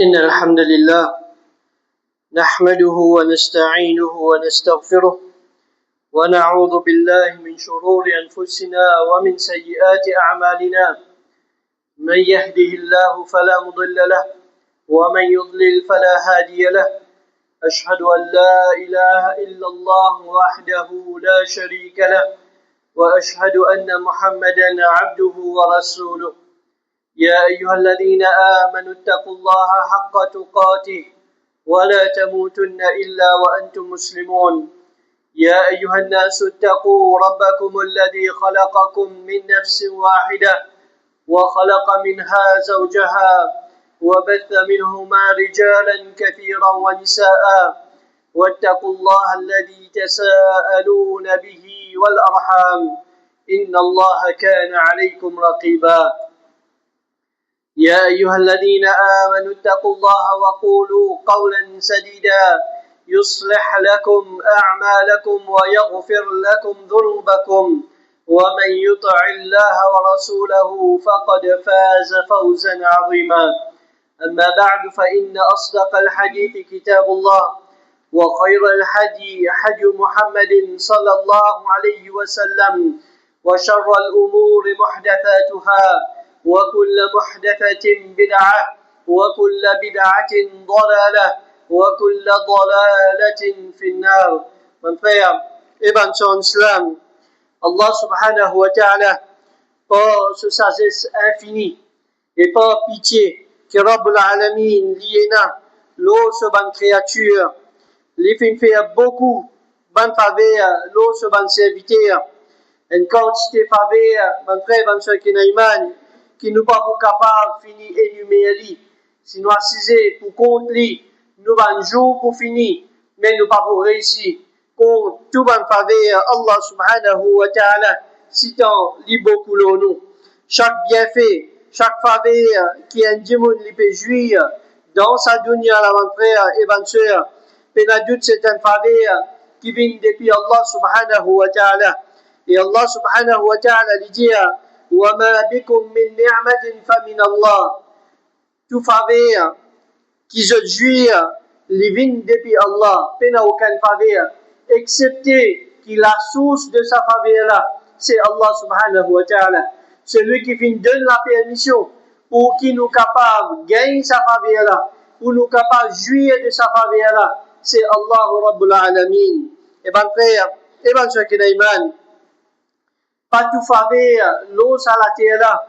إن الحمد لله نحمده ونستعينه ونستغفره ونعوذ بالله من شرور أنفسنا ومن سيئات أعمالنا من يهده الله فلا مضل له ومن يضلل فلا هادي له أشهد أن لا إله إلا الله وحده لا شريك له وأشهد أن محمدا عبده ورسوله يا أيها الذين آمنوا اتقوا الله حق تقاته ولا تموتن إلا وأنتم مسلمون يا أيها الناس اتقوا ربكم الذي خلقكم من نفس واحدة وخلق منها زوجها وبث منهما رجالا كثيرا ونساء واتقوا الله الذي تساءلون به والأرحام إن الله كان عليكم رقيبا يا أيها الذين آمنوا اتقوا الله وقولوا قولا سديدا يصلح لكم أعمالكم ويغفر لكم ذنوبكم ومن يطع الله ورسوله فقد فاز فوزا عظيما أما بعد فإن أصدق الحديث كتاب الله وخير الحدي حدي محمد صلى الله عليه وسلم وشر الأمور محدثاتها وكل محدثة بدعة وكل بدعة ضلالة وكل ضلالة في النار. Mon frère, et ben son islam, Allah subhanahu wa ta'ala, par sa sagesse infinie et par pitié, que Rabbul Alamin liena l'eau sur ban créature, les fin faire beaucoup ban faveur l'eau sur ban serviteur, une quantité faveur, mon frère, ban soeur qui n'a iman, qui nous pas capable finir énumérer, sinon assiser pour compte li, nous ban jour pour finir, mais nous pas pour réussir. Pour tout ban faveur Allah subhanahu wa ta'ala, citant li beaucoup nous. Chaque bienfait, chaque faveur qui est un démon li peut jouir dans sa dunya la mon frère et bonne sœur, pénadoute c'est un faveur qui vient depuis Allah subhanahu wa ta'ala. Et Allah subhanahu wa ta'ala lui dit وَمَا بِكُم مِّن نِعْمَةٍ فَمِنَ اللَّهِ. Tout faveur qui se jouir les vignes depuis Allah, il n'y a aucun faveur, excepté que la source de sa faveur là, c'est Allah subhanahu wa ta'ala. Celui qui vient donne la permission pour qu'il nous capable de gagner sa faveur là, pour nous capable de jouir de sa faveur là, c'est Allah Rabbul Alamin. Et bien frère, et bien ceux qui ont iman, pas tout faveur, l'eau à la terre là,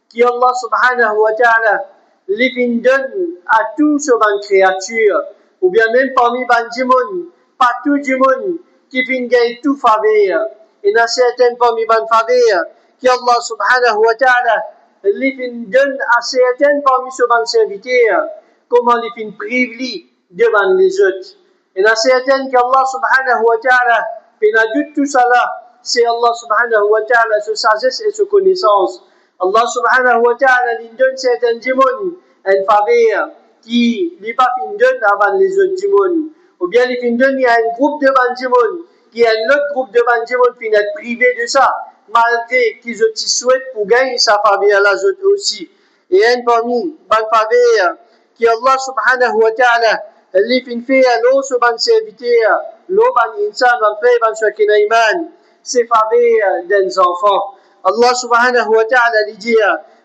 qui Allah subhanahu wa ta'ala les vient donne à tout ce ban créature, ou bien même parmi ban djimoun, pas tout djimoun qui vient gagner tout faveur. Il y a certaines parmi ban faveur, qui Allah subhanahu wa ta'ala les vient donne à certaines parmi ce ban serviteurs, comment les vient priver devant les autres. Il y a certaines qui Allah subhanahu wa ta'ala, puis il a dit tout ça là, c'est Allah subhanahu wa ta'ala, sa sagesse et sa connaissance. Allah subhanahu wa ta'ala lui donne certains démons un faveur qui n'est pas fin donne avant les autres démons. Ou bien il fin donne, il y a un groupe de démons qui est un autre groupe de démons qui est privé de ça, malgré qu'ils souhaitent pour gagner sa faveur là aussi. Et un parmi ban faveur qui Allah subhanahu wa ta'ala lui fin fait à l'eau sur ban serviteur, l'eau ban insan, ban frère, ban shakina iman. C'est faveur des enfants. Allah subhanahu wa ta'ala lui dit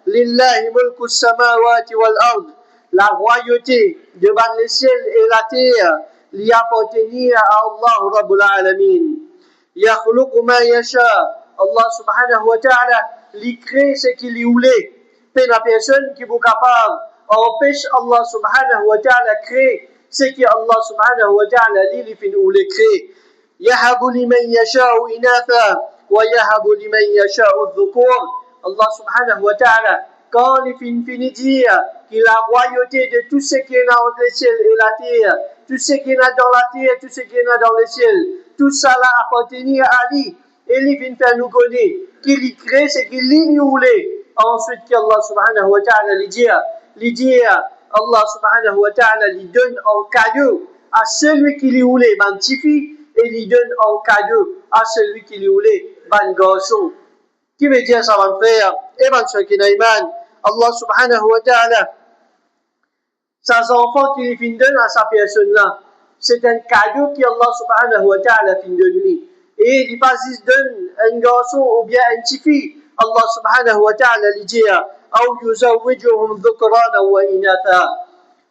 Lillahi mulku samawati wal ard. La royauté devant les ciels et la terre lui appartenir à Allah Rabbul Alamin. Yakhluqu ma yasha. Allah subhanahu wa ta'ala lui crée ce qu'il lui voulait. Mais la personne qui est capable empêche Allah subhanahu wa ta'ala créer ce que Allah subhanahu wa ta'ala lui voulait créer. يهب لمن يشاء إناثا ويهب لمن يشاء الذكور. Allah subhanahu wa ta'ala, quand il finit dire qu'il a la royauté de tout ce qui est dans le ciel et la terre, tout ce qui est dans la terre, tout ce qui est dans le ciel, tout ça là appartenir à lui. Et il vient faire nous connaître qu'il crée ce qu'il lui voulait. Ensuite, qu'Allah subhanahu wa ta'ala lui dit, Allah subhanahu wa ta'ala lui donne en cadeau à celui qui lui voulait, magnifique. Et lui donne en cadeau à celui qui lui voulait, ban garçon. Qui veut dire ça, mon frère? Et ban ceux qui n'a iman, Allah subhanahu wa ta'ala Ses enfants qui les donnent à sa personne-là, c'est un cadeau qu'Allah subhanahu wa ta'ala fin de lui. Et il pas se donne un garçon ou bien une petite fille. Allah subhanahu wa ta'ala lui dit أو يزوجهم ذكرانا وإناثا.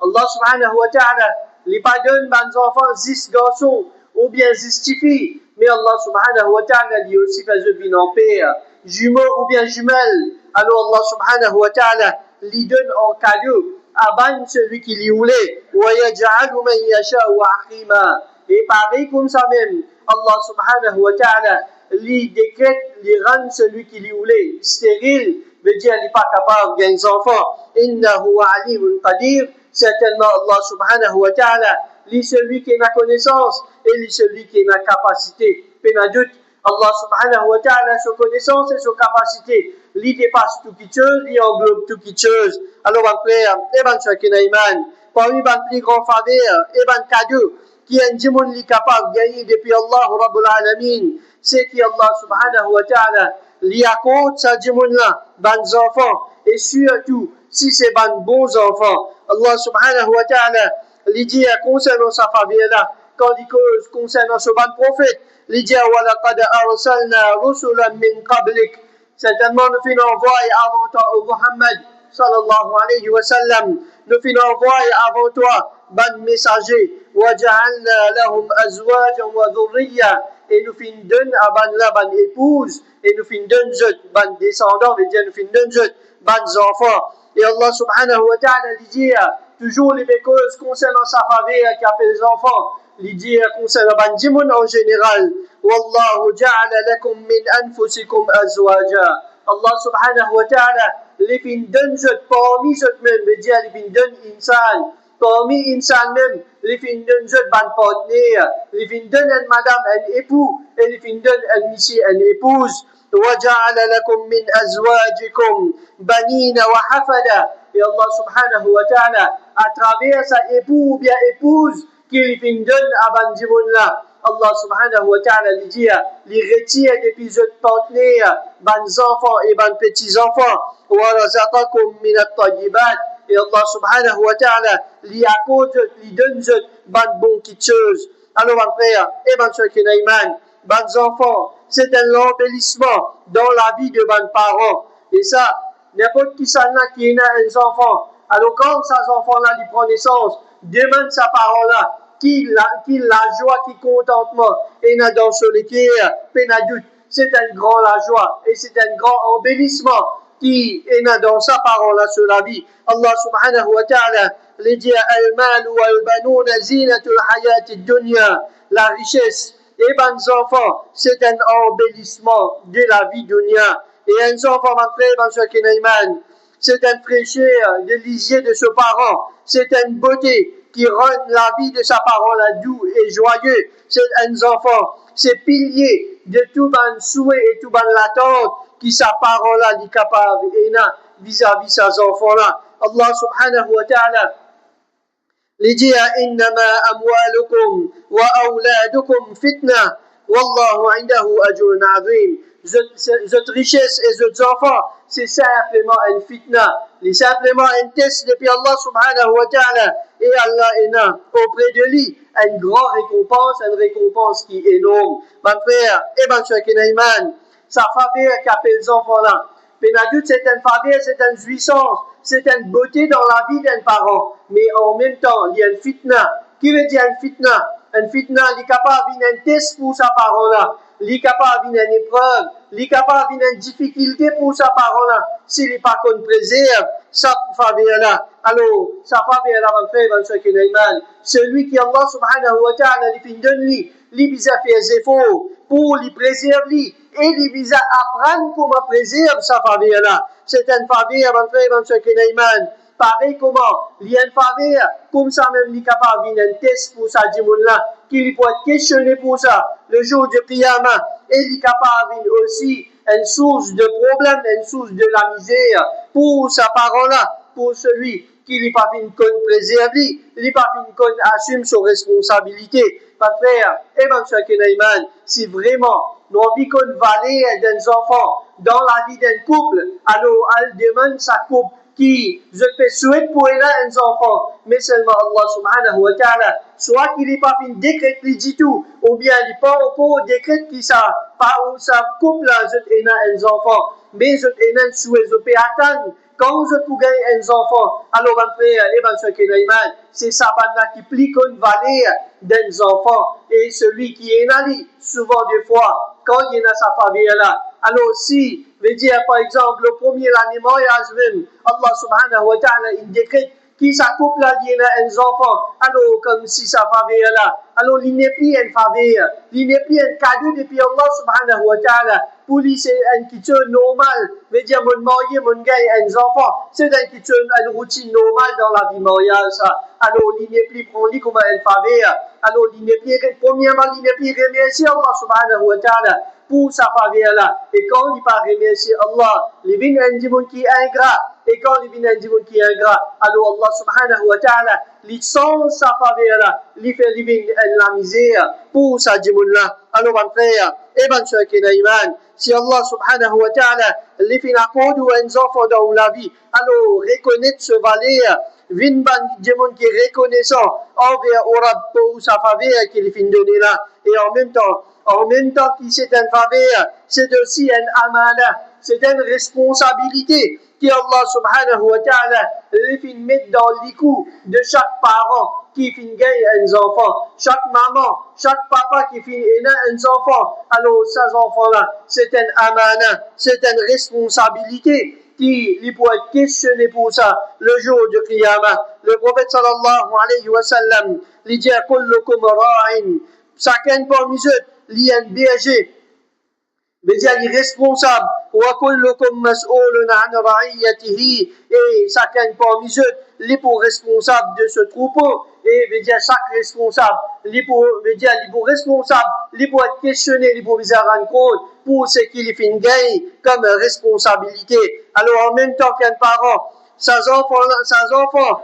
Allah subhanahu wa ta'ala lui pas donne des enfants 10 garçons ou bien 10 petites filles. Mais Allah subhanahu wa ta'ala lui aussi fait venir en père, jumeaux ou bien jumelles. Alors Allah subhanahu wa ta'ala lui donne en cadeau à celui qui lui voulait. وَيَجْعَلُ مَنْ يَشَاءُ عَقِيمًا. Et pareil comme ça même, Allah subhanahu wa ta'ala lui décrète, lui rend celui qui lui voulait stérile, veut dire il n'est pas capable de gagner des enfants. Innahu alimun qadir. Certainement Allah subhanahu wa ta'ala, lui celui qui a la connaissance et lui celui qui a la capacité. Pas de doute, Allah subhanahu wa ta'ala, sa connaissance et sa capacité, lui dépasse tout quelque chose, lui englobe tout quelque chose. Alors, mon frère, et mon soeur qui n'a iman, parmi les plus grands faveurs et les cadeaux qui un djimoun li capable de gagner depuis Allah Rabbul Alamin, c'est qu'Allah subhanahu wa ta'ala li accorde sa djimoun là, bons enfants, et surtout, si c'est bons enfants, Allah subhanahu wa ta'ala li dit concernant sa faveur là, quand il cause concernant ce bon prophète, il dit وَلَقَدْ أَرْسَلْنَا رُسُلًا مِنْ قَبْلِكَ. Certainement, nous finons envoyer avant toi, au Muhammad sallallahu alayhi wa sallam, nous finons envoyer avant toi, ban messager, وَجَعَلْنَا لَهُمْ أَزْوَاجًا وَذُرِّيًّا. Et nous finons donner à ban épouse, et nous finons donner ban descendants, et nous finons donner ban enfants. Et Allah subhanahu wa ta'ala dit toujours les causes concernant sa faveur qui appelle les enfants. Il dit concernant ban djimoun en général, Wallahu ja'ala lakum min anfusikum azwaja. Allah subhanahu wa ta'ala les fin donne parmi eux même, veut dire les fin donne insan. Parmi insan même, les fin donne ban partenaire, les fin donne un madame, un époux, et les fin donne un monsieur, une épouse. وَجَعَلَ لَكُم مِّنْ أَزْوَاجِكُمْ بَنِينَ وَحَفَدًا. Et Allah subhanahu wa ta'ala, à travers sa époux ou bien épouse, qu'il fin donne à ban djimoun là, Allah subhanahu wa ta'ala lui dit, les retire depuis votre partenaire, ban enfants et ban petits-enfants. وَرَزَقَكُم مِّنَ الطَّيِّبَاتِ. Et Allah subhanahu wa ta'ala lui accorde, lui donne ban bon petites choses. Alors mon frère et mon soeur qui n'a iman, ban enfants, c'est un embellissement dans la vie de ban parents. Et ça, n'importe qui s'en a qui a un enfant, alors quand ces enfants-là lui prend naissance, demande sa parole-là, qui la joie, qui contentement, et n'a dans ce cœur, peine à doute, c'est un grand la joie, et c'est un grand embellissement qui est dans sa parole sur la vie. Allah subhanahu wa ta'ala les dit al-mal wal-banouna zinatul hayati dunya. La richesse et les enfants, c'est un embellissement de la vie dunya. Et un enfant, mon frère, mon soeur Kenaiman, c'est un fraîcheur de lisier de ce parent. C'est une beauté qui rend la vie de sa parole doux et joyeux. C'est un enfant, c'est pilier de tout ban souhait et tout ban l'attente qui sa parole là est capable et n'a vis-à-vis ses enfants-là. Allah subhanahu wa ta'ala lui dit innama amwalukum wa awladukum fitna wallahu indahu ajrun azim. Votre richesse et votre enfants, c'est simplement une fitna, c'est simplement un test depuis Allah subhanahu wa ta'ala, et Allah est là auprès de lui une grande récompense, une récompense qui est énorme. Mon frère et ma soeur qui n'a iman, sa faveur qu'appelle les enfants là, Pénadoute, c'est une faveur, c'est une jouissance, c'est une beauté dans la vie d'un parent, mais en même temps, il y a une fitna. Qui veut dire une fitna? Une fitna, il est capable d'un test pour sa parole là, il est capable d'une épreuve, il est capable d'une difficulté pour sa parole là, s'il n'est pas qu'on préserve sa faveur là. Alors, sa faveur là, mon frère, mon soeur qui n'a iman, celui qui Allah subhanahu wa ta'ala lui fait donner, lui vise à faire des efforts pour lui préserver, et lui vise à apprendre comment préserver sa faveur là. C'est une faveur, mon frère, mon soeur qui n'a iman. Pareil comment, il y a une faveur, comme ça même, il est capable d'un test pour sa djimoun là, qu'il peut être questionné pour ça, le jour du Qiyamah, et il est capable aussi une source de problème, une source de la misère pour sa parole là, pour celui qui n'est pas fini qu'on préserve, il n'est pas fini qu'on assume ses responsabilités. Mon frère et ma soeur Kenaiman, si vraiment nous avons qu'on valait d'un enfant dans la vie d'un couple, alors elle demande sa couple qui je te souhaite pour les enfants, mais seulement Allah subhanahu wa ta'ala, soit qu'il n'est pas fait un décret qui dit tout, ou bien il n'est pas au décret qui ça, pas où ça couple là, je te les enfants, mais je te les souhaite, je peux attendre, quand je peux gagner les enfants, alors mon frère, et ben ce qui est l'imam, c'est ça qui plie comme valeur des enfants, et celui qui est nali, souvent des fois, quand il y a sa famille là, alors si, veut dire par exemple, le premier animal, Allah subhanahu wa ta'ala, il décrète qui s'accouple là, il y a un enfant, alors comme si sa famille là, alors il n'est plus une famille, il n'est plus un cadeau depuis Allah subhanahu wa ta'ala, pour lui c'est une question normale, veut dire mon marié, mon gars, un enfant, c'est une question, une routine normale dans la vie mariage, ça. Alors il n'est plus pris comme une famille, alors il n'est plus, premièrement, il n'est plus remercié Allah subhanahu wa ta'ala, pour sa faveur là. Et quand il pas remercier Allah, il vient un démon qui est ingrat. Et quand il vient un démon qui est ingrat, alors Allah subhanahu wa ta'ala, il sent sa faveur là, il fait vivre la misère pour sa démon là. Alors mon frère, et ben ceux qui ont iman, si Allah subhanahu wa ta'ala, il fait l'accord ou un enfant dans la vie, alors reconnaître ce valeur, vin ban démon qui est reconnaissant envers au Rabb pour sa faveur qu'il fait donner là. Et en même temps que c'est une faveur, c'est aussi un amana, c'est une responsabilité que Allah subhanahu wa ta'ala fait mettre dans les coups de chaque parent qui fait gagner un enfant, chaque maman, chaque papa qui fait un enfant. Alors ces enfants-là, c'est un amana, c'est une responsabilité qui pourrait être questionné pour ça le jour du Qiyamah. Le prophète sallallahu alayhi wa sallam, il dit kullukum ra'in, chacun parmi eux, il y a un berger, mais il est responsable, wa kullukum mas'ulun an ra'iyatihi, et chacun parmi eux, il est pour responsable de ce troupeau, et veut dire chaque responsable, il pour responsable, il pour être questionné, il pour rendre compte pour ce qu'il fait gagner comme responsabilité. Alors en même temps qu'un parent, ses enfants,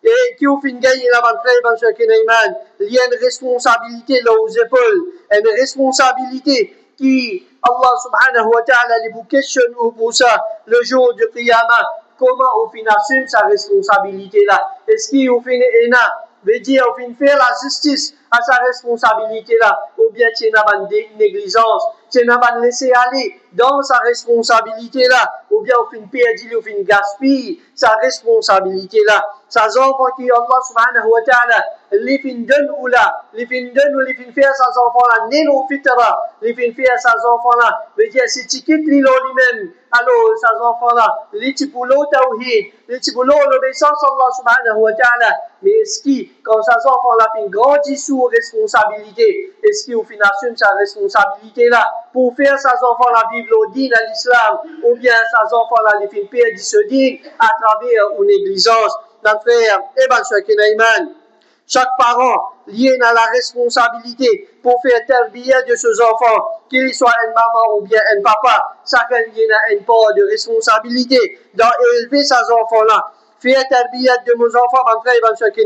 et qui ont fait gagner la dans ce Kenaïman, il y a une responsabilité là aux épaules, une responsabilité qui, Allah subhanahu wa ta'ala, il vous questionne pour ça, le jour du Qiyamah, comment on assume sa responsabilité là. Est-ce qu'il fait veut dire au fin faire la justice à sa responsabilité là, ou bien tu n'as pas de négligence, tu n'as pas laissé aller dans sa responsabilité là, ou bien au fin perdre, au fin gaspille sa responsabilité là. Sa enfants qui Allah subhanahu wa ta'ala, les fin donne ou là, les fin donne ou les fin faire sa enfants là, né au fitra, les fin faire sa enfants là, veut dire si tu quittes lui-même, alors sa enfants là, les tu pour l'autorité, les tu pour l'obéissance Allah subhanahu wa ta'ala, mais est-ce qu'il, quand sa enfants là, fin grandit sous responsabilité, est-ce qu'il au fin assume sa responsabilité là, pour faire sa enfants là vivre le din à l'islam, ou bien sa enfants là, les fin perdre ce din à travers une négligence. Notre frère, et ben ce qui chaque parent lié à la responsabilité pour faire terbiya de ses enfants, qu'il soit une maman ou bien un papa, chacun lié à une part de responsabilité dans élever ses enfants-là. Faire terbiya de mes enfants, mon frère, ben ce qui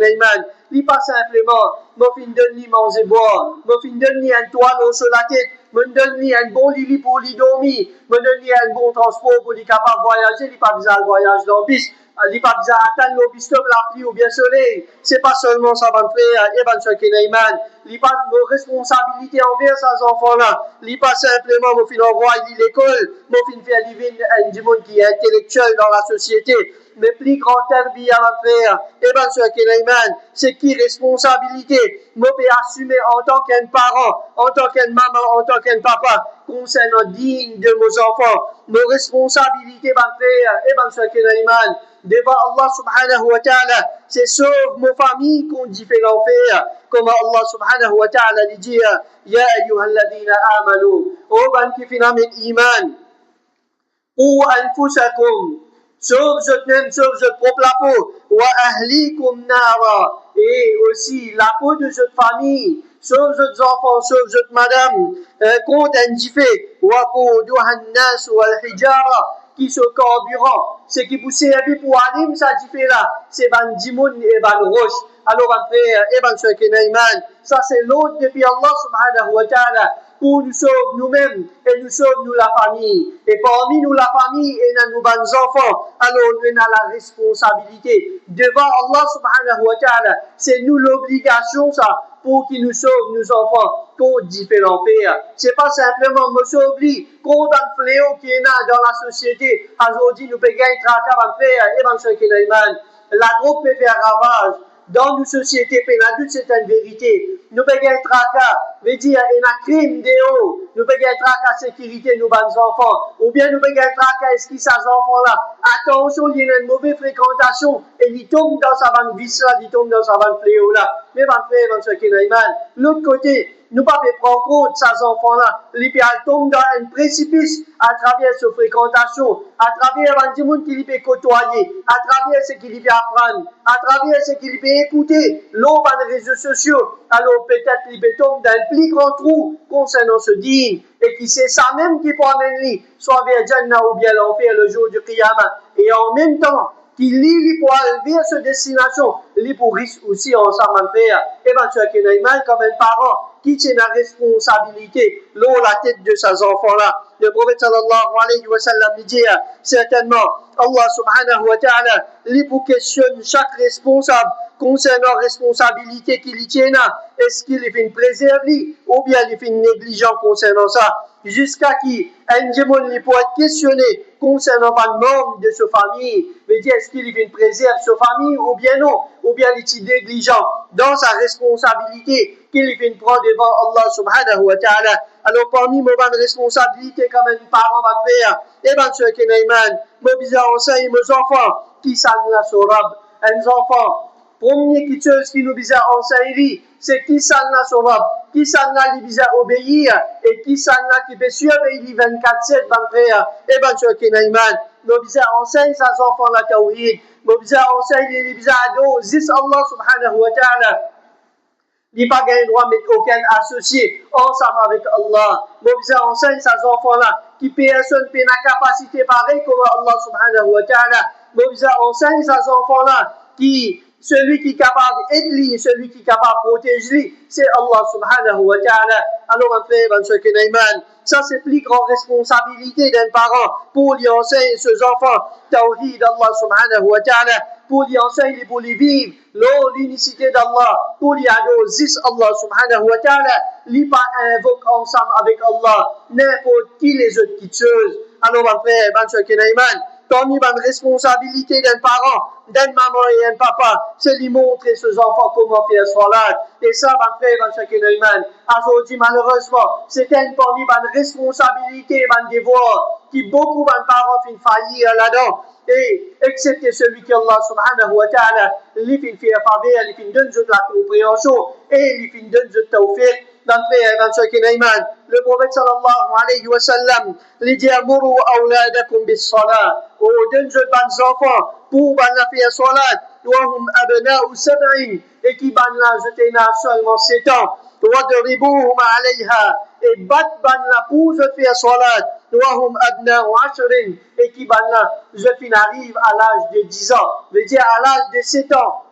il pas simplement, me fin donne ni manger boire, me fin donne ni un toit sur la tête, me donne ni un bon lit pour lui dormir, me donne ni un bon transport pour lui capable de voyager, il pas besoin de voyage dans le bus. Il n'y a pas besoin d'attendre l'obistom, la pluie ou bien le soleil. C'est pas seulement ça, mon frère, et ben, ce qui est iman. Il n'y a pas de responsabilité envers ces enfants-là. Il n'y a pas simplement, mon fils envoyer l'école, mon fils faire vivre un monde qui est intellectuel dans la société. Mais plus grand terbi à mon frère, et ben, ce qui est iman, c'est qui responsabilité. Moi, je peux assumer en tant qu'un parent, en tant qu'une maman, en tant qu'un papa, concernant digne de mes enfants. Nos responsabilités, mon frère, et ben, ce qui est iman. Devant Allah subhanahu wa ta'ala, c'est sauve nos familles qu'on dit fait l'enfer. Comme Allah subhanahu wa ta'ala dit, Ya ayyuhalladhina amanu, ô ban qui fait l'amen iman, ou anfusakum, sauve votre-même, sauve votre propre peau, wa ahlikum nara, et aussi la peau de votre famille, sauve votre enfant, sauve votre madame, contre un diffé, wa quduhan nas wal hijara, qui se carburant, ce qui vous servit pour aller, ça dit là, c'est ban dimoun et ban roche. Alors, mon frère, et ban ce qui iman, ça c'est l'autre depuis Allah subhanahu wa ta'ala, pour nous sauver nous-mêmes et nous sauver nous la famille. Et parmi nous la famille et nous bonnes enfants, alors nous avons la responsabilité devant Allah subhanahu wa ta'ala. C'est nous l'obligation ça pour qu'il nous sauve nos enfants contre différents faits. C'est pas simplement me sauver contre un fléau qui est dans la société. Aujourd'hui nous pouvons gagner tracas en faire et dans ce qui est la drogue peut faire ravage. Dans nos sociétés pénales, c'est une vérité. Nous pouvons gagner tracas, veut dire, il y a un crime de haut. Nous pouvons gagner tracas sécurité, nos bonnes enfants. Ou bien nous pouvons gagner tracas, est-ce qu'ils ces enfants-là? Attention, il y a une mauvaise fréquentation et ils tombent dans sa bonne vice là, ils tombent dans sa bonne fléau là. Mais van frère, van ce qui est mal. L'autre côté, nous ne pouvons pas prendre compte ces enfants-là. Les pays tombent dans un précipice à travers cette fréquentation, à travers les gens qui peuvent côtoyer, à travers ce qu'ils peuvent apprendre, à travers ce qu'ils peuvent écouter, l'eau dans les réseaux sociaux. Alors peut-être qu'ils peuvent tomber dans un plus grand trou concernant ce digne. Et qui c'est ça même qui peut amener soit vers Jannah ou bien l'enfer le jour du Qiyamah. Et en même temps, qui lit pour aller vers cette destination, lit pour risque aussi ensemble à faire. Et bien, tu as qu'il y a mal comme un parent qui tient la responsabilité, l'eau la tête de ces enfants-là. Le prophète sallallahu alayhi wa sallam dit certainement, Allah subhanahu wa ta'ala, lit pour questionner chaque responsable concernant la responsabilité qu'il y tient. Est-ce qu'il est une préserve ou bien il est une négligence concernant ça? Jusqu'à qui un démon peut être questionné concernant un membre de sa famille, veut dire est-ce qu'il vient préserver sa famille ou bien non, ou bien il est négligent dans sa responsabilité qu'il vient prendre devant Allah subhanahu wa ta'ala. Alors parmi mes bonnes responsabilités comme un parent va faire, et bien ceux qui n'aiment, mes bizarres enseignent mes enfants qui s'en la sorab, un enfant. Premier chose qui nous bizarre enseigne, c'est qui s'en la sorab, qui s'en a les bizarres obéir, et qui s'en a qui peut surveiller 24/7, ban frère, et ben ceux qui n'aiment, nos bizarres enseignent ces enfants la tawhid, nos bizarres enseignent les bizarres ados, zis Allah subhanahu wa ta'ala. Il n'y a pas de droit de mettre aucun associé ensemble avec Allah. Nos bizarres enseignent ces enfants-là, qui personne n'a la capacité pareille comme Allah subhanahu wa ta'ala. Nos bizarres enseignent ces enfants-là, qui celui qui est capable d'aider, celui qui est capable de protéger, c'est Allah subhanahu wa ta'ala. Alors, mon frère, mon soeur, ça c'est plus grande responsabilité d'un parent pour lui enseigner ses enfants, tawhid Allah subhanahu wa ta'ala, pour lui enseigner, pour lui vivre, l'unicité d'Allah, pour lui adorer Allah subhanahu wa ta'ala, lui pas invoque ensemble avec Allah, n'importe qui les autres petites choses. Alors, mon frère, mon soeur, parmi les responsabilités d'un parent, d'une maman et d'un papa, c'est lui montrer ses enfants comment faire salat. Et ça, mon frère, mon chacun d'Iman, aujourd'hui, malheureusement, c'est une parmi les responsabilités, les devoirs, qui beaucoup de parents finissent faillir là-dedans. Et, excepté celui qui Allah subhanahu wa ta'ala, lui finit faire faveur, lui finit donner la compréhension, et lui finit donner le tawfiq. Le prophète sallallahu alayhi wa sallam lui dit Amuru awladakum bis salat. Oh, donne je bonnes enfants pour faire salat. Wa hum abna'u sab'in. Et qui ban la jeter seulement 7 ans. Wa daribuhum alayha. Et bat ban la pour je faire salat. Wa hum abna'u 10. Et qui ban la je fin arrive à l'âge de 10 ans. Veut dire à l'âge de 7 ans.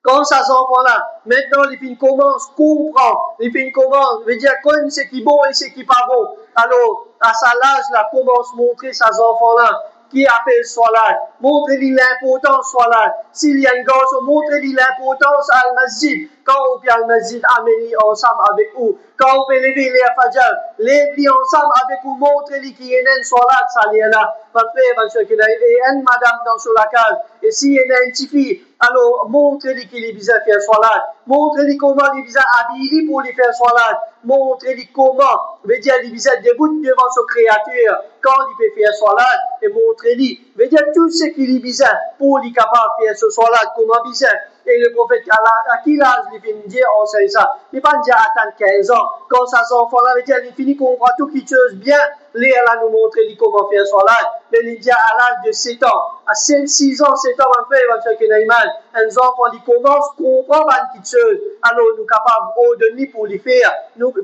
Quand ces enfants-là, maintenant, les filles commencent à comprendre, les filles commencent, veut dire, connaissent ce qui est bon et ce qui n'est pas bon. Alors, à sa l'âge, là, commence à montrer ces enfants-là, qui appelle Salat, montrez-lui l'importance Salat. S'il y a une garçon, montrez-lui l'importance à al-Masjid. Quand on peut al-Masjid, amenez-lui ensemble avec vous. Quand on peut lever les Fajr, lève-lui ensemble avec vous, montrez-lui qu'il y a une Salat, ça y est là. Votre frère, votre soeur, qu'il y a une madame dans la case. Et s'il y a une petite fille, alors montrez-lui qu'il est bizarre faire Salat. Montrez-lui comment il est bizarre habillé pour lui faire Salat. Montrez-lui comment, veut dire, il est bizarre debout devant son créateur. Quand il peut faire Salat, et montrez-lui, veut dire tout ce qu'il est bizarre pour lui capable de faire ce Salat, comment bizarre. Et le prophète, à qui l'âge il finit de dire, on sait ça. Il ne pas dire attendre 15 ans. Quand ça s'enfant-là, veut dire, il finit qu'on voit tout quelque chose bien. Léa là nous montrer comment faire Salat. Mais il dit à l'âge de 7 ans. À 6 ans, 7 ans, mon frère, il va faire qu'il y a une man. Un enfant, il commence à comprendre une petite chose. Alors, nous sommes capables de lui pour lui faire,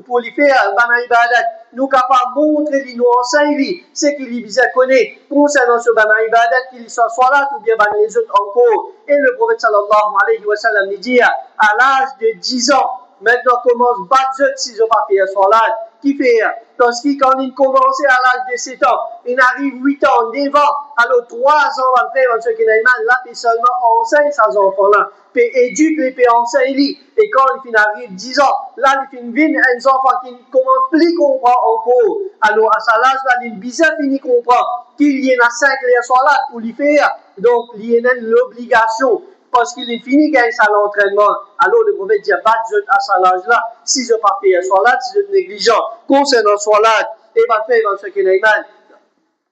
pour lui faire, nous sommes capables de montrer, nous enseigner ce qu'il est bizarre connaît concernant ce bana ibadat, qu'il soit Salat ou bien les autres encore. Et le prophète sallallahu alayhi wa sallam dit, à l'âge de 10 ans, maintenant commence à battre si ils ont pas fait la salat. Qui fait? Parce que quand il commençait à l'âge de 7 ans, il arrive 8 ans, 9 ans, alors 3 ans après, on sait qu'il là, puis seulement enseigne ces enfants-là, puis éduque les puis enseigne les. Et quand il arrive 10 ans, là, il finit un enfant qui ne commence plus comprendre encore. Alors, à sa l'âge, là, il bizarre fini comprendre qu'il y en a 5 les soirs là pour lui faire. Donc, il y a l'obligation. Parce qu'il est fini gagner ça l'entraînement. Alors le prophète dit, battre à sa l'âge là, si je pas fait un soir là, si je suis négligent, concernant soir là, et va faire dans ce qu'il est mal.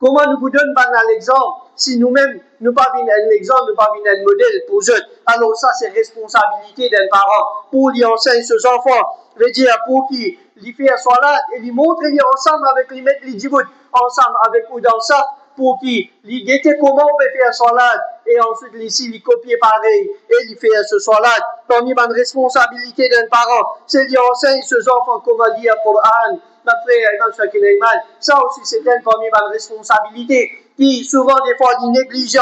Comment nous vous donnons l'exemple, si nous-mêmes, nous pas venir un exemple, nous pas venir un modèle pour eux. Alors ça, c'est responsabilité d'un parent, pour lui enseigner ses enfants, veut dire, pour qu'il lui fait un soir là, et lui montre ensemble avec lui mettre les dibouts, ensemble avec eux dans ça, pour qu'il lui guette comment on peut faire son salade et ensuite ici il copie pareil et il fait ce salade. Parmi les responsabilités d'un parent, c'est lui enseigner ses enfants comment lire le Coran. Ça aussi c'est une parmi les responsabilités qui souvent des fois dit négligent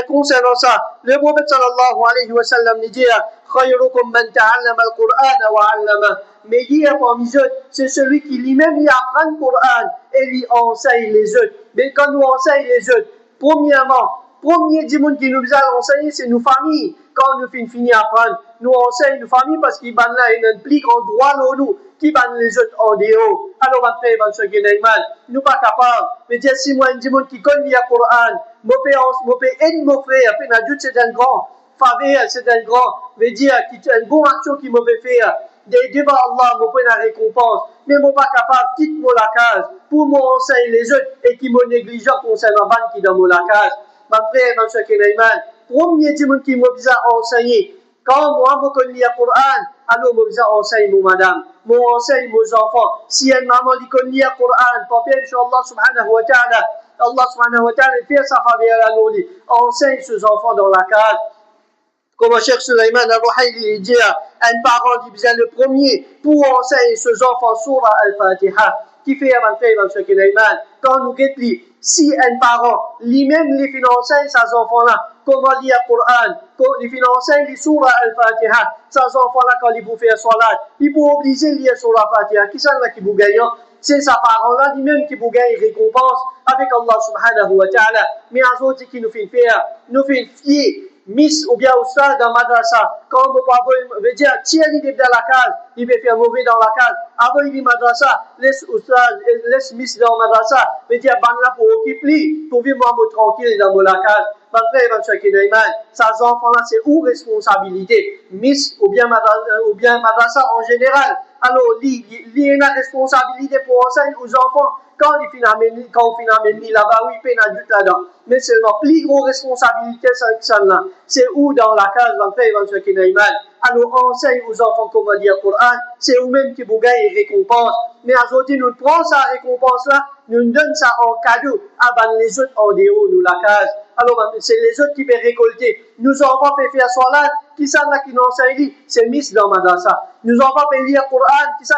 concernant ça. Le prophète sallallahu alayhi wa sallam dit khayrukum man ta'allama al-Qur'an wa 'allama. Meilleur parmi eux, c'est celui qui lui-même y apprend le Coran et lui enseigne les autres. Mais quand nous enseignons les autres, premièrement, premier monde qui nous a enseigné, c'est nos familles. Quand nous finissons à apprendre, nous enseignons nos familles parce qu'ils ont un plus grand droit à nous, qui ban les autres en dehors. Alors, on va faire ce qui est mal. Nous ne sommes pas capables. Mais dire si moi, un monde qui connaît le Coran, mon père et mon frère, c'est un grand faveur, c'est un grand, veut dire, une bonne action qui m'a fait faire. Devant Allah, je peux la récompense. Mais je ne suis pas capable de quitter la case pour m'enseigner les autres et qui m'ont négligé concernant ban qui dans la case. Ma frère, dans ce qui est mal, premier dimanche qui m'a enseigné, quand moi, je connais le Coran, alors je enseigne mon madame, je enseigne mes enfants. Si une maman qui connaît le Coran, papa, Inch'Allah subhanahu wa ta'ala, Allah subhanahu wa ta'ala fait sa faveur à nous, enseigne ses enfants dans la case. Comme Cheikh Suleiman al-Ruhaili dit, un parent qui faisait le premier pour enseigner ses enfants sur Al-Fatiha, qui fait avant de ce qu'il est mal. Quand nous guettons, si un parent lui-même les finance ses enfants-là, comment lire le Coran, les finance les sur Al-Fatiha, ces enfants-là, quand ils vous font salat, ils vous obliger à lire sur la Fatiha. Qui c'est là qui vous gagne? C'est sa parent-là lui-même qui vous gagne récompense avec Allah subhanahu wa ta'ala. Mais un autre qui nous fait faire, nous fait fier. Miss ou bien Oustaz dans madrasa, quand mon papa veut dire, tiens, il est dans la case, il veut faire mauvais dans la case, avant il dit madrasa, laisse Oustaz, laisse Miss dans madrasa, veut dire, ban là pour occuper, pour vivre tranquille dans la case. Ma frère, dans ce qui est mal, ces enfants-là, c'est où responsabilité? Miss ou bien madrasa en général. Alors, il y a une responsabilité pour enseigner aux enfants. Quand on finit mis là-bas, oui, il peut adulte là-dedans. Mais c'est la plus grosse responsabilité, ça-là. C'est où dans la case, dans ce qui est mal. Alors, enseigne aux enfants comment lire le Coran. C'est eux-mêmes qui vous gagnent les récompenses. Mais aujourd'hui, nous prenons sa récompense-là, nous donnons ça en cadeau, avant les autres en dehors, nous la case. Alors, c'est les autres qui peuvent récolter. Nous enfants peuvent faire salat, qui sont là qui n'enseignent, c'est Miss dans madrasa. Nous enfants peuvent lire le Coran, qui sont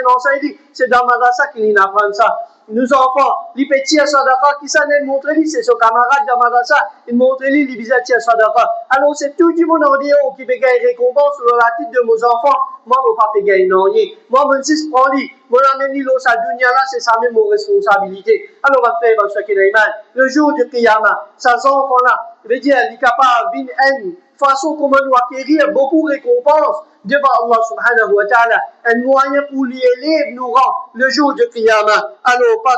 n'enseignent, c'est dans madrasa qui nous apprennent ça. Nous enfants, les petits sadaqa, qui sont montrent, c'est son camarade dans madrasa, ils montrent les bisous sadaqa. Alors, c'est tout le monde en dehors qui peut gagner récompense sur la tête de mes enfants. Moi, je ne peux pas gagner non. Moi, je ne prends pas. Moi, je n'ai pas sa dunya là, c'est ça même mon responsabilité. Alors, on va faire ce qui est mal. Le jour du Qiyamah, ces enfants-là, veut dire, ils sont capables d'une façon comment nous acquérir beaucoup de récompenses devant Allah subhanahu wa ta'ala. Un moyen pour les élèves nous rend le jour du Qiyamah. Alors, pas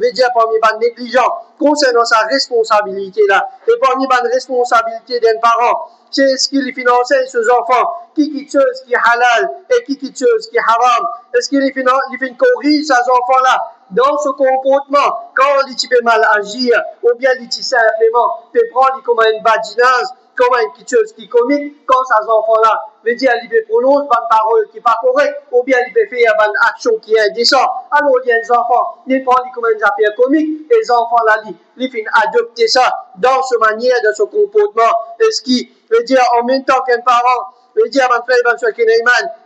veut dire parmi les négligents concernant sa responsabilité là. Et parmi les responsabilités d'un parent, c'est ce qu'il finance ses enfants, qui quitte ce qui est halal et qui quitte ce qui est haram. Est-ce qu'il fait corriger ces enfants-là dans ce comportement, quand il peut mal agir, ou bien il simplement peut prendre comme une badinage, comme une chose qui est comique, quand ces enfants-là, veut dire, il peut prononcer une parole qui n'est pas correcte, ou bien il peut faire une action qui est indécente. Alors, il y a des enfants, ils prennent comme une affaire comique, et les enfants-là, ils finissent adopter ça dans ce manière, dans ce comportement. Est-ce qu'il veut dire, en même temps qu'un parent, veut dire,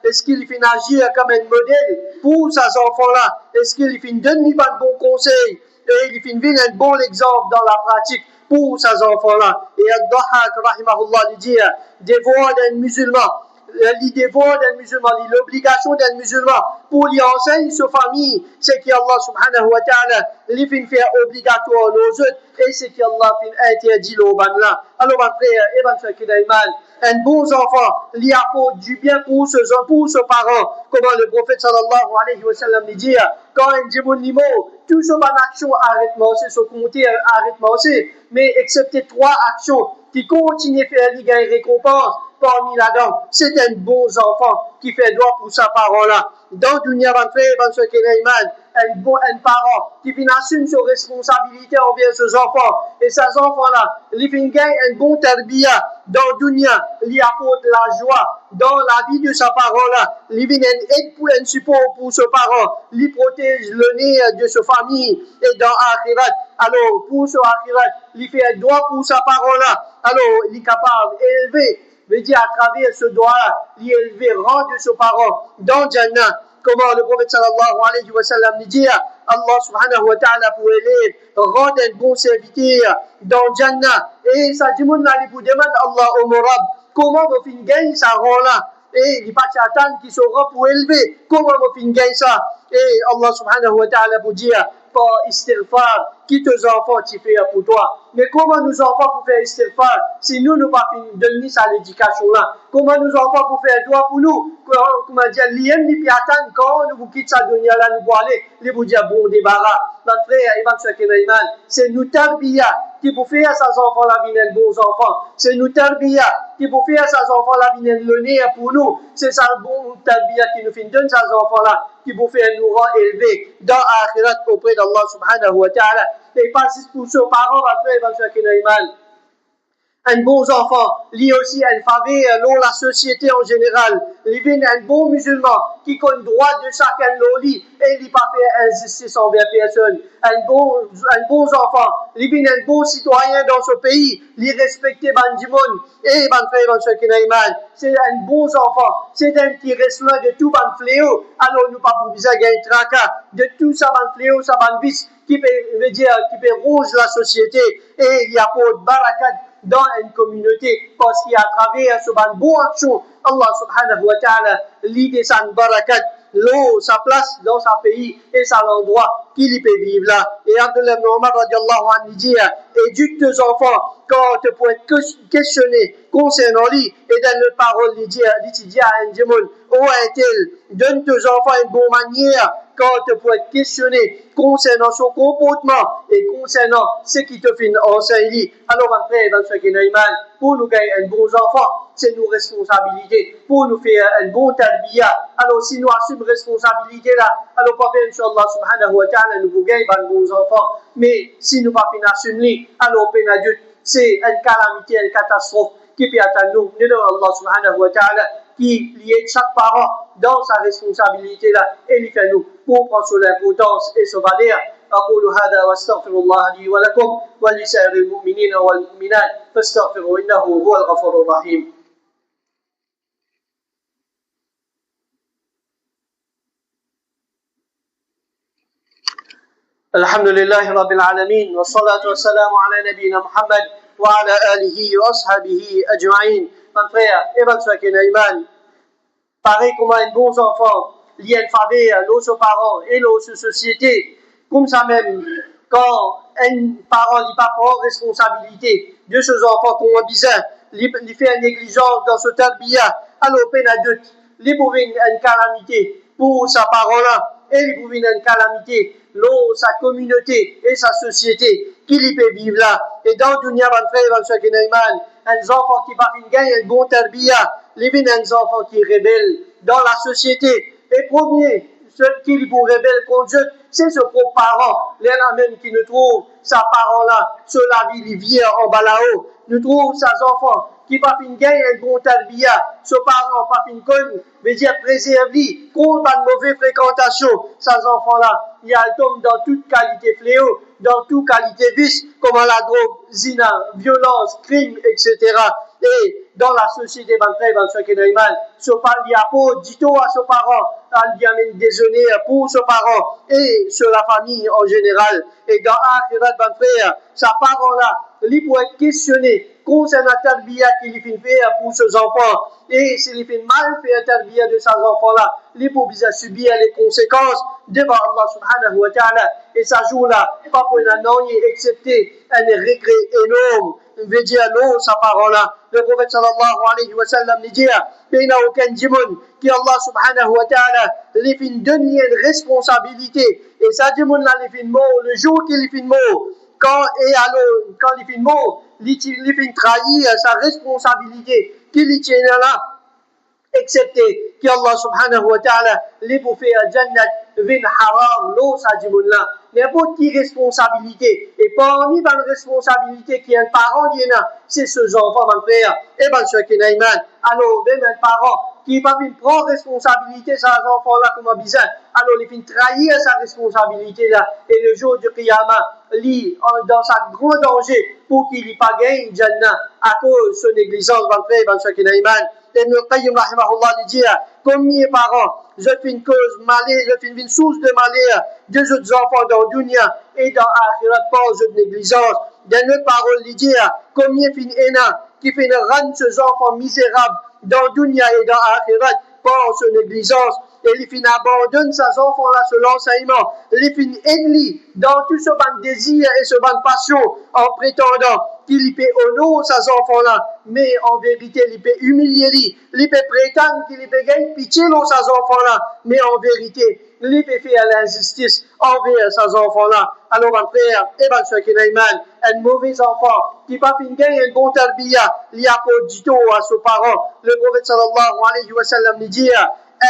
est-ce qu'il finit agir comme un modèle pour ces enfants-là? Est-ce qu'il finit donner pas de bons conseils? Et il finit donner un bon exemple dans la pratique pour ces enfants-là? Et Ad-Dahhak, rahimahullah, lui dit, des voix d'un musulman, l'idée d'un musulman, l'obligation d'un musulman pour lui enseigner sa famille, c'est qu'Allah subhanahu wa ta'ala lui fait obligatoire aux autres et c'est qu'Allah fait interdit aux ban là. Alors, mon frère, et mon frère qui un bon enfant, lui apporte du bien pour ses parents. Comment le prophète sallallahu alayhi wa sallam dit, quand un démon niveau, tout ce ban action arrête c'est ce compter arrête mais excepté 3 actions qui continuent à faire une récompense parmi là-dedans, c'est un bon enfant qui fait droit pour sa parole-là. Dans Dunia un parent qui assume ses responsabilités envers ses enfants et ses enfants-là, il fait un bon terbiya dans Dunia, il apporte la joie dans la vie de sa parole-là, il vient aide pour un support pour ses parents, il protège le nez de sa famille et dans Akhirat. Alors, pour ce Akhirat, il fait un droit pour sa parole-là. Alors, il est capable d'élever, veut dire à travers ce droit-là, il élever rang de ses parents dans Jannah. Comment le prophète sallallahu alayhi wa sallam dit, Allah subhanahu wa ta'ala pour élève, rendre un bon serviteur dans Jannah. Et ça dit, mon ali pour demander Allah au Morab, comment vous finissez gagner ça rang-là? Et il n'y a pas de attendre qui sera pour élever. Comment vous finissez gagner ça? Et Allah subhanahu wa ta'ala pour dire, par istighfar, qui tes enfants tu fais pour toi. Mais comment nos enfants pour faire istighfar si nous ne pas donner ça l'éducation là? Comment nos enfants pour faire droit pour nous? Comment dire, l'IM ni puis attendre quand nous vous quittons ça dunya là, nous pour aller, les vous dire bon débarras. Mon frère, Ibn Shakir c'est nous tarbiya qui pour faire ces enfants là viennent bons enfants. C'est nous tarbiya qui pour faire ces enfants là viennent le nez pour nous. C'est ça bon tarbiya qui nous fait donner ces enfants là qui pour faire nous rend élevés dans Akhirat auprès d'Allah subhanahu wa ta'ala. Et pas juste pour ses parents, après, Ibn Shakir un bon enfant, lui aussi un faveur dans la société en général. Il vient un bon musulman qui connaît le droit de chacun de lui et il pas fait injustice envers personne. Un bon enfant, il vient un bon citoyen dans ce pays, il respecte Bandimon et c'est un bon enfant, c'est un qui reste loin de tout ban fléau. Alors nous pas pour besoin gagner tracas de tout ça ban fléau, ça ban vice qui peut rouge la société et il y a pour barakat dans une communauté parce qu'à travers ce bon action, Allah subhanahu wa ta'ala l'idée sa barakat, l'eau, sa place dans sa pays et sa l'endroit qu'il peut vivre là. Et Abdullah ibn Omar radiallahu anhu dit, éduque tes enfants quand tu peux être questionné concernant lui et dans le parole, il dit à un démon, où est-il? Donne tes enfants une bonne manière quand tu peux être questionné concernant son comportement et concernant ce qui te fait enseigner. Alors après, dans ce qui est pour nous gagner un bon enfant, c'est nos responsabilités. Pour nous faire un bon tarbiya, alors si nous assumons responsabilité là, alors pas bien, Inch'Allah subhanahu wa ta'ala, nous gagnons un bon enfant. Mais si nous pas assumer, alors peine adulte, c'est une calamité, une catastrophe qui peut atteindre nous. Nous Allah subhanahu wa ta'ala qui liait chaque parent dans sa responsabilité là et lui fait nous pour prendre sur l'importance et se valeur. أقول هذا وأستغفر الله لي ولكم ولسائر المؤمنين والمؤمنات فاستغفروا إنه هو الغفور الرحيم. الحمد لله رب العالمين والصلاة والسلام على نبينا محمد وعلى آله وأصحابه أجمعين. Mon frère, Ibn Shakir Iman, pareil comme un bon enfant, il y a une faveur, nos parents et nos sociétés. Comme ça même, quand un parent n'a pas prendre responsabilité de ses enfants qu'on a besoin, il fait une négligence dans ce tarbiya, alors peine adulte, il peut une calamité pour sa parole-là, et il peut une calamité pour sa communauté et sa société, qu'il peut vivre là. Et dans le dunya, mon frère, un enfant qui va gagner un bon tarbiya, il vient un enfant qui est rebelle dans la société. Et premier, ceux qui sont rebelles contre Dieu, c'est ce propre parent, les même qui nous trouvent sa parent-là, sur la vie, il vient en bas là-haut. Nous trouvons ses enfants qui pas fin gagner un bon tarbiya, ce parent pas fin connu, veut dire préserver contre une mauvaise fréquentation. Ces enfants-là, il y a tombent dans toute qualité fléau, dans toute qualité vice, comme la drogue, zina, violence, crime, etc. Et dans la société, ban frère, ban soeur Kenaiman, ce parle pour dito à ses parents, il y a même déjeuner pour ses parents et sur la famille en général. Et dans Akhirat, ban frère, sa parent-là, il peut être questionné concernant la tarbiya qu'il fait pour ses enfants. Et s'il fait mal fait la tarbiya de ses enfants-là, il peut bien subir les conséquences devant Allah subhanahu wa ta'ala. Et ça joue-là, pas pour un an, excepté un regret énorme. Veut dire non, sa parole-là. Le prophète sallallahu alayhi wa sallam dit, il n'y a aucun djimoun qui Allah subhanahu wa ta'ala lui fait donner une responsabilité. Et ça djimoun-là, il fait mort le jour qu'il fait mort. Quand il fait mort, il fait trahir sa responsabilité qu'il tient là, excepté qu'Allah subhanahu wa ta'ala lui pour faire jannat vin haram, l'eau sa djimoun-là. N'importe qui responsabilité. Et parmi les responsabilités qui est un parent, c'est ce enfant, mon frère, et ben ce qui est naïman. Alors, même un parent qui va prendre responsabilité sur ces enfants-là comme un bizarre, alors il fait trahir sa responsabilité-là. Et le jour du Qiyamah, lui, dans sa grand danger, pour qu'il n'y pas gagne Jannah à cause de son négligence, mon frère, ben ce qui est naïman. Et Ibn al-Qayyim, rahimahullah, dit, combien parents, je fais une cause malheur, je fais une source de malheur des autres enfants dans le dunya et dans l'akhirat par de négligence. Dans notre parole, il dit, combien fin ena qui fait rendre ces enfants misérables dans le dunya et dans l'akhirat par sa négligence. Et il fin abandonne ces enfants-là sur l'enseignement. Il fin ennemi dans tout ce ban désir et ce ban passion en prétendant qu'il peut honorer ces enfants-là. Mais en vérité, il peut humilier, il peut prétendre qu'il peut gagner pitié dans ces enfants-là. Mais en vérité, il peut faire l'injustice envers ces enfants-là. Alors, mon frère, et ben, ce qui est un mauvais enfant qui va finir gagner un bon tarbiya, il y a pas du tout à ses parents. Le prophète sallallahu alayhi wa sallam dit,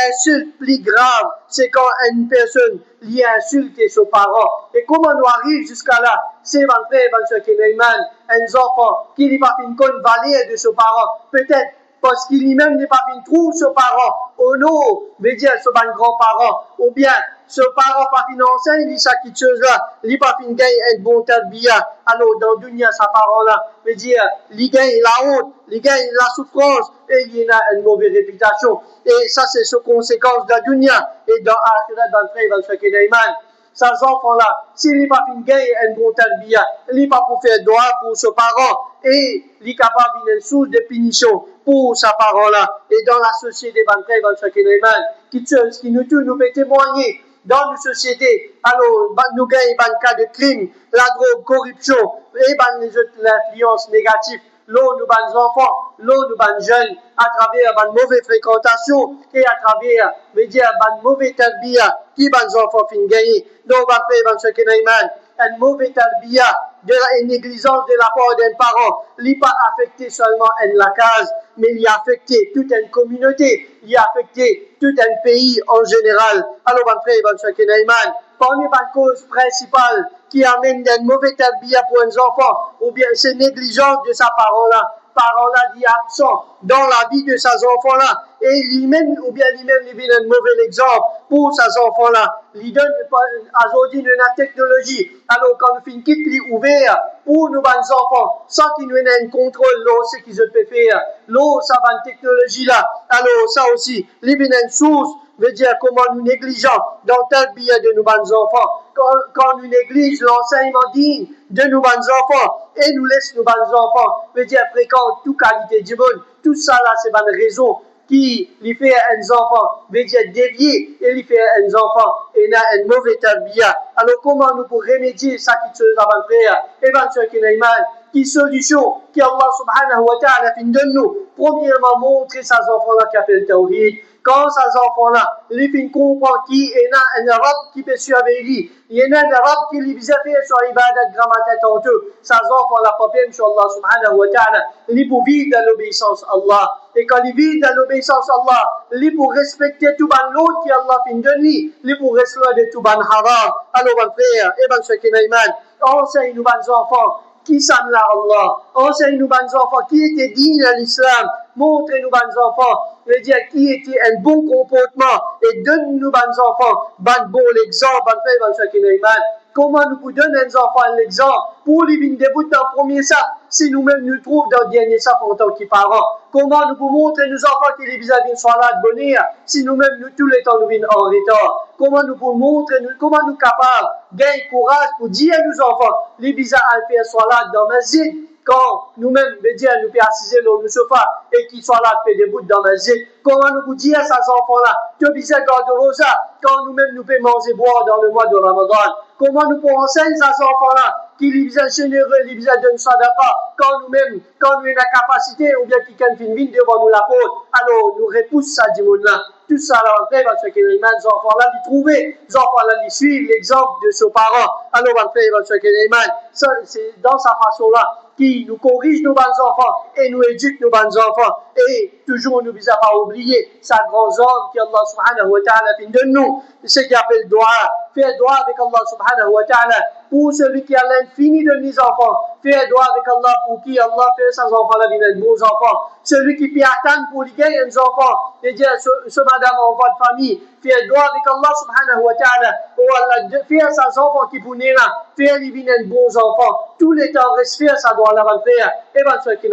insulte plus grave, c'est quand une personne lui insulte ses parents. Et comment on arrive jusqu'à là? C'est mon frère, ce qui est un enfant qui n'est pas une bonne valeur de ses parents. Peut-être parce qu'il lui-même n'est pas une trou ses parents. Au nom, veut dire ses grands-parents. Ou bien, ses parents pas financés, il dit ça quelque chose là. Il n'est pas fin gagner un bon tarbiya. Alors, dans le dunya, sa parent-là, veut dire, il gagne la honte, il gagne la souffrance, et il a une mauvaise réputation. Et ça, c'est ce conséquence de la dunya. Et dans l'akhirat, dans le frère, dans ce qui est ces enfants-là, s'il n'est pas fin gagner un bon tarbiya, il n'est pas pour faire droit pour ses parents, et il est capable d'une source de punition pour sa parent-là. Et dans la société, dans ce qui est qui nous tue, nous peut témoigner dans nos sociétés. Alors, nous gagnons un cas de crime, la drogue, corruption, et l'influence négative. L'eau nous ban enfants, l'eau nous ban jeunes, à travers une mauvaise fréquentation et à travers, veut dire, une mauvaise tarbiya qui ban enfants fin gagner. Donc, on va faire ce qui est une mauvaise tarbiya, de la négligence de la part d'un parent, il n'est pas affecté seulement la case, mais il a affecté toute une communauté, il a affecté tout un pays en général. Alors, on va faire ce qui est parmi les causes principales qui amènent une mauvaise tarbiya pour un enfant, ou bien c'est négligence de sa parent-là dit absent dans la vie de ses enfants-là, et lui-même, ou bien lui-même, il donne un mauvais exemple pour ses enfants-là. Il donne aujourd'hui la technologie. Alors, quand nous faisons une quitte ouvert pour nos enfants, sans qu'ils nous aient un contrôle, là, ce qu'ils peuvent faire, là, ça va une technologie-là. Alors, ça aussi, il donne une source, veut dire comment nous négligeons dans le tarbiya de nos enfants. Quand nous négligeons l'enseignement digne de nos enfants et nous laissons nos enfants, veut dire fréquente toute qualité du monde. Tout ça là, c'est une raison qui lui fait un enfant, veut dire dévier et lui fait un enfant et n'a un mauvais tarbiya. Alors comment nous pouvons remédier ça qui se avant frère? Et bien ce qui est mal, qui solution qui Allah subhanahu wa ta'ala fin donne nous. Premièrement, montrer ces enfants-là qui appellent le tawhid. Quand ces enfants-là, les filles comprennent qu'il y a un arabe qui peut suivre lui, il y a un arabe qui lui a fait sur l'ibadat grammatique en eux. Ces enfants-là, pas bien, Allah subhanahu wa ta'ala, ils pour vivre dans l'obéissance à Allah. Et quand ils vivent dans l'obéissance à Allah, ils pour respecter tout ban l'autre qui Allah fin donne lui, ils pour respecter tout ban haram. Alors, mon frère, et ben ce qui est iman, enseigne nous ban enfants. Qui s'en là Allah, enseigne-nous ban enfants, qui était digne à l'islam, montrez-nous ban enfants, veut dire qui était un bon comportement, et donne-nous ban enfants, ban bon l'exemple, ban frère, ban ce qui est iman. comment nous pouvons donner aux enfants l'exemple pour les venir debout dans le premier ça, si nous-mêmes nous trouvons dans le dernier ça en tant que parents. Comment nous pouvons montrer nos enfants qu'il est vis-à-vis de soit là de bonheur, si nous-mêmes nous tous les temps nous venons en retard. Comment nous pouvons montrer, comment nous sommes capables de gagner courage pour dire à nos enfants, les bizarres à faire soit là dans ma zine, quand nous-mêmes, nous dire, nous pouvons assiser dans le sofa et qu'ils soient là de faire des bouts dans ma zine. Comment nous pouvons dire à ces enfants-là, que bizarre garde rosa, quand nous-mêmes nous pouvons manger boire dans le mois de Ramadan. Comment nous pouvons enseigner à ces enfants-là qu'il est généreux, il est de sadaqa, quand nous-mêmes, quand nous avons la capacité, ou bien qu'il vienne devant nous la faute, alors nous repousse ça du monde-là. Tout ça, là, en fait, parce que les enfants-là, ils trouvent, les enfants-là, ils suivent l'exemple de ses parents. Alors, en fait, parce que les ça, c'est dans sa façon-là, qui nous corrige nos bons enfants et nous éduque nos bons enfants. Et toujours, nous ne devons pas oublier sa grand homme qui Allah subhanahu wa ta'ala fait de nous. C'est ce qu'il appelle dua. Faire dua avec Allah subhanahu wa ta'ala pour celui qui a l'infini de mes enfants. Faire dua avec Allah pour qui Allah fait ses enfants-là deviennent bons enfants. Celui qui peut attendre pour les gagner des enfants. Et dire, ce madame enfant de famille. Faire dua avec Allah subhanahu wa ta'ala pour Allah faire ses enfants qui pour là. Faire les deviennent bons enfants. Tous les temps, reste faire ça doit la faire. Et bien, ce qui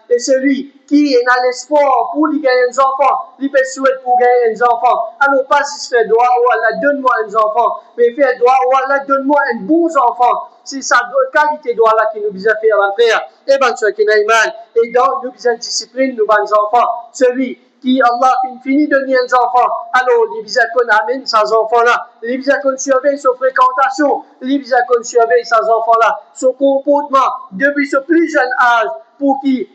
et celui qui est dans l'espoir pour lui gagner des enfants, lui peut souhaiter pour gagner des enfants. Alors, pas si se fait droit, ou Allah donne-moi des enfants, mais faire droit, ou Allah donne-moi un bon enfant. C'est sa qualité droit là qui nous vise à faire en faire. Et bien, ce qui est et donc, nous vise à discipline, nos bons enfants. Celui qui, Allah, finit de donner des enfants, alors, les vise à qu'on amène ces enfants-là. Les vise à qu'on surveille sa fréquentation. Les vise à qu'on surveille ces enfants-là. Son comportement, depuis ce plus jeune âge, pour qui,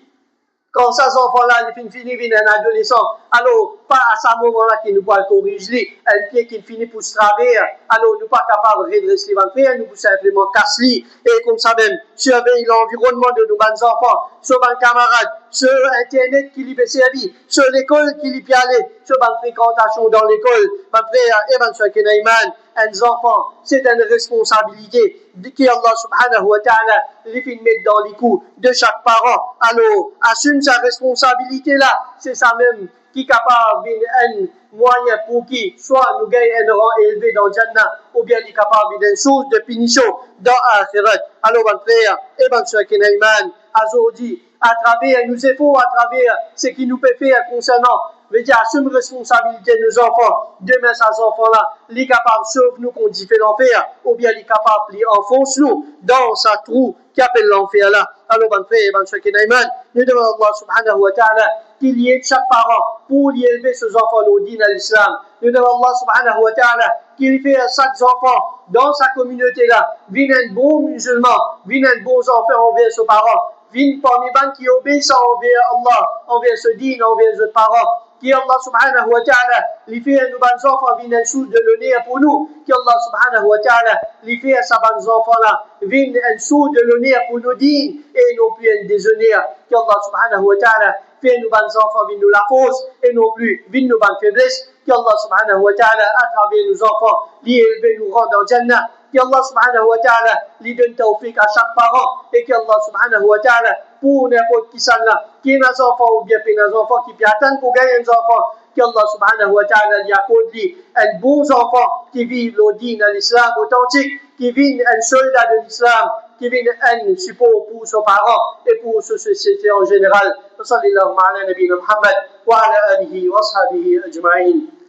quand ces enfants-là, ils finissent un adolescent, alors, pas à ce moment-là qu'il nous va corriger, un pied qui finit pour se travers, alors, nous pas capables de redresser les vents, nous pouvons simplement casser, et comme ça même, surveiller l'environnement de nos bons enfants, sur nos camarades, sur Internet qui lui peut servir, sur l'école qui lui peut aller, sur la fréquentation dans l'école, ma frère, et ma soeur Kenaïman, les enfants, c'est une responsabilité qui Allah subhanahu wa ta'ala les fait mettre dans les coups de chaque parent. Alors, assume sa responsabilité là, c'est ça même qui est capable d'un moyen pour qui soit nous gagne un rang élevé dans Jannah, ou bien il est capable d'une chose de punition dans Akhirat. Alors, mon frère, et mon soeur Kenaïman, aujourd'hui, à travers nos efforts, à travers ce qui nous peut faire concernant, veut dire, assume responsabilité de nos enfants. Demain, ces enfants-là, les capables sauvent nous qu'on dit fait l'enfer, ou bien les capables les enfonce nous dans sa trou qui appelle l'enfer là. Alors, mon frère, mon soeur Kenaïman, nous demandons Allah subhanahu wa ta'ala qu'il y ait chaque parent pour y élever ses enfants au din à l'islam. Nous demandons Allah subhanahu wa ta'ala qu'il fait à chaque enfant dans sa communauté là, vienne un bon musulman, vienne un bon enfant envers ses parents, vienne parmi les qui obéissent envers Allah, envers ce din, envers ses parents. Qui Allah subhanahu wa ta'ala lui fait nos bons enfants viennent un source de l'honneur pour nous. Qui Allah subhanahu wa ta'ala lui fait à ces bons enfants-là viennent un source de l'honneur pour nos dînes et non plus un déshonneur. Qui Allah subhanahu wa ta'ala fait nos bons enfants viennent nous la force et non plus viennent nos bonnes faiblesses. Qui Allah subhanahu wa ta'ala à travers nos enfants lui élever nous rend dans Jannah. Que Allah subhanahu wa ta'ala lui donne tawfiq à chaque parent et que Allah subhanahu wa ta'ala pour n'importe qui ça là, qui est nos enfants ou bien pas nos enfants qui peut attendre pour gagner des enfants, que Allah subhanahu wa ta'ala lui accorde un bon enfant qui vivent le din à l'islam authentique, qui vivent un soldat de l'islam, qui vivent un support pour ses parents et pour sa société en général. Sallallahu ala nabiyina Muhammad wa ala alihi wa ashabihi ajma'in.